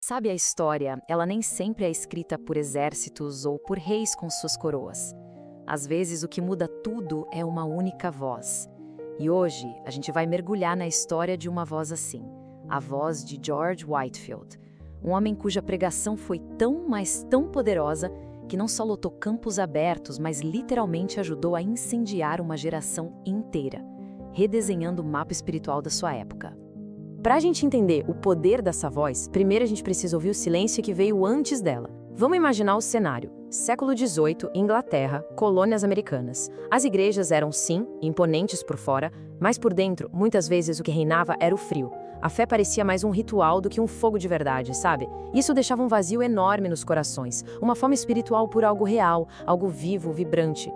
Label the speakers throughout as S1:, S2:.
S1: Sabe a história, ela nem sempre é escrita por exércitos ou por reis com suas coroas. Às vezes, o que muda tudo é uma única voz. E hoje, a gente vai mergulhar na história de uma voz assim, a voz de George Whitefield, um homem cuja pregação foi tão, mas tão poderosa que não só lotou campos abertos, mas literalmente ajudou a incendiar uma geração inteira, redesenhando o mapa espiritual da sua época. Para a gente entender o poder dessa voz, primeiro a gente precisa ouvir o silêncio que veio antes dela. Vamos imaginar o cenário. Século XVIII, Inglaterra, colônias americanas. As igrejas eram, sim, imponentes por fora, mas por dentro, muitas vezes o que reinava era o frio. A fé parecia mais um ritual do que um fogo de verdade, sabe? Isso deixava um vazio enorme nos corações, uma fome espiritual por algo real, algo vivo, vibrante.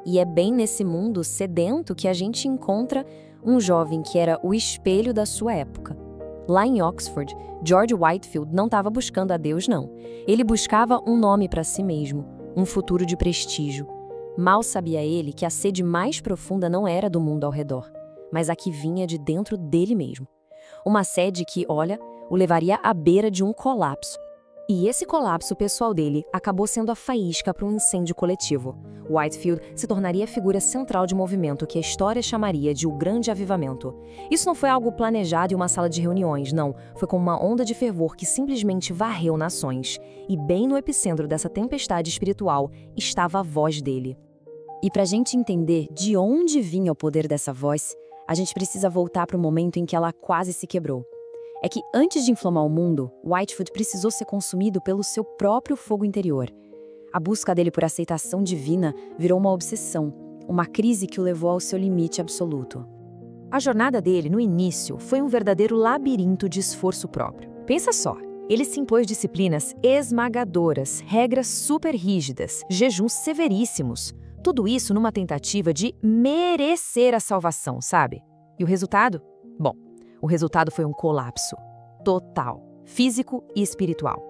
S1: E é bem nesse mundo sedento que a gente encontra um jovem que era o espelho da sua época. Lá em Oxford, George Whitefield não estava buscando a Deus, não. Ele buscava um nome para si mesmo, um futuro de prestígio. Mal sabia ele que a sede mais profunda não era do mundo ao redor, mas a que vinha de dentro dele mesmo. Uma sede que, olha, o levaria à beira de um colapso. E esse colapso pessoal dele acabou sendo a faísca para um incêndio coletivo. Whitefield se tornaria a figura central de um movimento que a história chamaria de o Grande Avivamento. Isso não foi algo planejado em uma sala de reuniões, não. Foi como uma onda de fervor que simplesmente varreu nações. E bem no epicentro dessa tempestade espiritual estava a voz dele. E para a gente entender de onde vinha o poder dessa voz, a gente precisa voltar para o momento em que ela quase se quebrou. É que antes de inflamar o mundo, Whitefield precisou ser consumido pelo seu próprio fogo interior. A busca dele por aceitação divina virou uma obsessão, uma crise que o levou ao seu limite absoluto. A jornada dele, no início, foi um verdadeiro labirinto de esforço próprio. Pensa só, ele se impôs disciplinas esmagadoras, regras super rígidas, jejuns severíssimos. Tudo isso numa tentativa de merecer a salvação, sabe? E o resultado? Bom, o resultado foi um colapso total, físico e espiritual.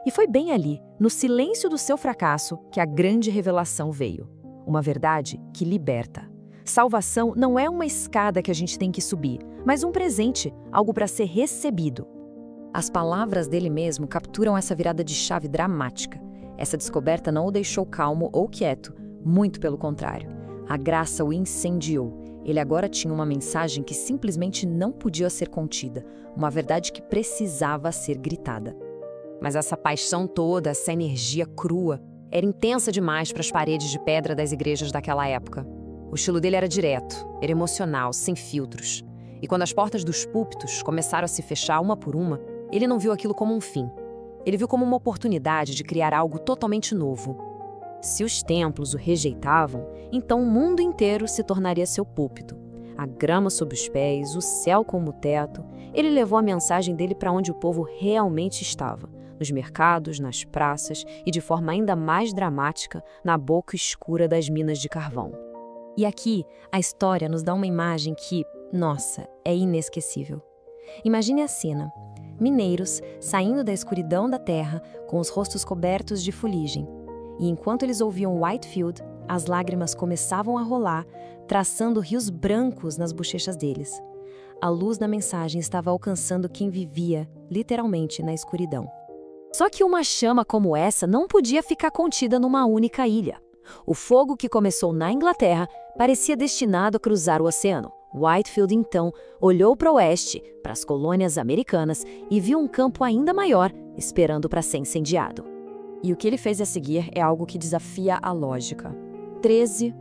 S1: E foi bem ali, no silêncio do seu fracasso, que a grande revelação veio. Uma verdade que liberta. Salvação não é uma escada que a gente tem que subir, mas um presente, algo para ser recebido. As palavras dele mesmo capturam essa virada de chave dramática. Essa descoberta não o deixou calmo ou quieto, muito pelo contrário. A graça o incendiou. Ele agora tinha uma mensagem que simplesmente não podia ser contida, uma verdade que precisava ser gritada. Mas essa paixão toda, essa energia crua, era intensa demais para as paredes de pedra das igrejas daquela época. O estilo dele era direto, era emocional, sem filtros. E quando as portas dos púlpitos começaram a se fechar uma por uma, ele não viu aquilo como um fim. Ele viu como uma oportunidade de criar algo totalmente novo. Se os templos o rejeitavam, então o mundo inteiro se tornaria seu púlpito. A grama sob os pés, o céu como teto, ele levou a mensagem dele para onde o povo realmente estava, nos mercados, nas praças e, de forma ainda mais dramática, na boca escura das minas de carvão. E aqui, a história nos dá uma imagem que, nossa, é inesquecível. Imagine a cena. Mineiros saindo da escuridão da terra com os rostos cobertos de fuligem. E enquanto eles ouviam Whitefield, as lágrimas começavam a rolar, traçando rios brancos nas bochechas deles. A luz da mensagem estava alcançando quem vivia, literalmente, na escuridão. Só que uma chama como essa não podia ficar contida numa única ilha. O fogo que começou na Inglaterra parecia destinado a cruzar o oceano. Whitefield, então, olhou para o oeste, para as colônias americanas, e viu um campo ainda maior, esperando para ser incendiado. E o que ele fez a seguir é algo que desafia a lógica. 13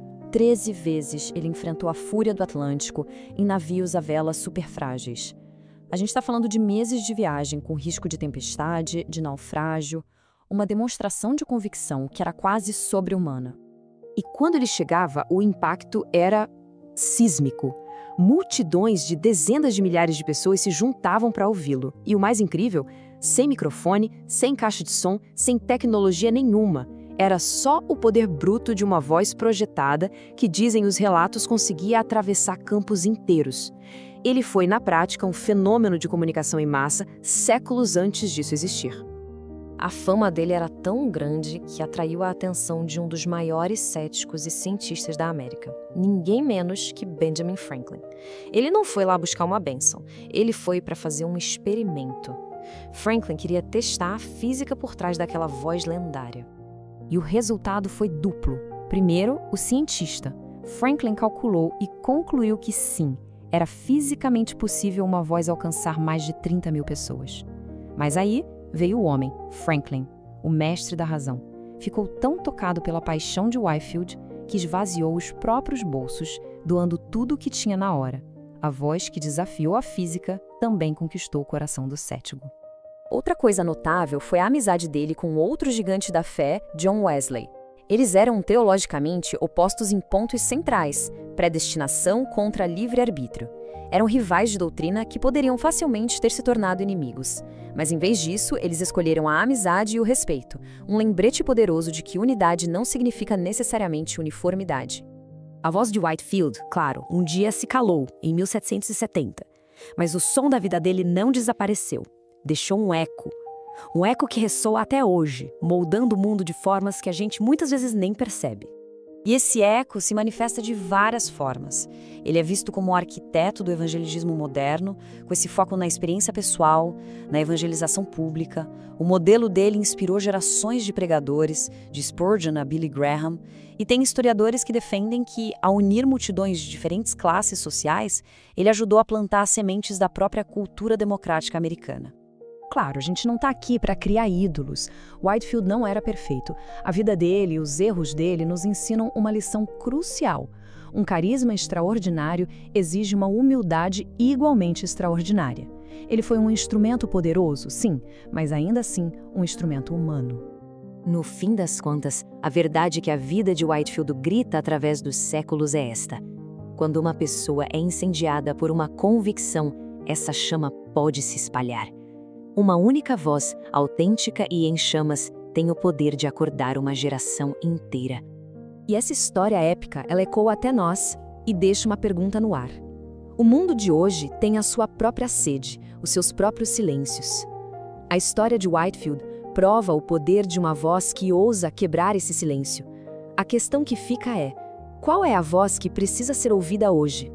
S1: vezes ele enfrentou a fúria do Atlântico em navios à vela superfrágeis. A gente está falando de meses de viagem com risco de tempestade, de naufrágio, uma demonstração de convicção que era quase sobre-humana. E quando ele chegava, o impacto era sísmico. Multidões de dezenas de milhares de pessoas se juntavam para ouvi-lo. E o mais incrível, sem microfone, sem caixa de som, sem tecnologia nenhuma. Era só o poder bruto de uma voz projetada que, dizem os relatos, conseguia atravessar campos inteiros. Ele foi, na prática, um fenômeno de comunicação em massa séculos antes disso existir. A fama dele era tão grande que atraiu a atenção de um dos maiores céticos e cientistas da América, ninguém menos que Benjamin Franklin. Ele não foi lá buscar uma bênção, ele foi para fazer um experimento.
S2: Franklin queria testar a física por trás daquela voz lendária. E o resultado foi duplo. Primeiro, o cientista. Franklin calculou e concluiu que sim, era fisicamente possível uma voz alcançar mais de 30 mil pessoas. Mas aí veio o homem, Franklin, o mestre da razão. Ficou tão tocado pela paixão de Whitefield que esvaziou os próprios bolsos, doando tudo o que tinha na hora. A voz que desafiou a física também conquistou o coração do cético.
S1: Outra coisa notável foi a amizade dele com outro gigante da fé, John Wesley. Eles eram teologicamente opostos em pontos centrais, predestinação contra livre-arbítrio. Eram rivais de doutrina que poderiam facilmente ter se tornado inimigos. Mas em vez disso, eles escolheram a amizade e o respeito, um lembrete poderoso de que unidade não significa necessariamente uniformidade.
S2: A voz de Whitefield, claro, um dia se calou, em 1770. Mas o som da vida dele não desapareceu. Deixou um eco. Um eco que ressoa até hoje, moldando o mundo de formas que a gente muitas vezes nem percebe. E esse eco se manifesta de várias formas. Ele é visto como o arquiteto do evangelismo moderno, com esse foco na experiência pessoal, na evangelização pública. O modelo dele inspirou gerações de pregadores, de Spurgeon a Billy Graham, e tem historiadores que defendem que, ao unir multidões de diferentes classes sociais, ele ajudou a plantar as sementes da própria cultura democrática americana.
S1: Claro, a gente não está aqui para criar ídolos. Whitefield não era perfeito. A vida dele e os erros dele nos ensinam uma lição crucial. Um carisma extraordinário exige uma humildade igualmente extraordinária. Ele foi um instrumento poderoso, sim, mas ainda assim um instrumento humano.
S2: No fim das contas, a verdade que a vida de Whitefield grita através dos séculos é esta. Quando uma pessoa é incendiada por uma convicção, essa chama pode se espalhar. Uma única voz, autêntica e em chamas, tem o poder de acordar uma geração inteira.
S1: E essa história épica, ela ecoa até nós e deixa uma pergunta no ar. O mundo de hoje tem a sua própria sede, os seus próprios silêncios. A história de Whitefield prova o poder de uma voz que ousa quebrar esse silêncio. A questão que fica é: qual é a voz que precisa ser ouvida hoje?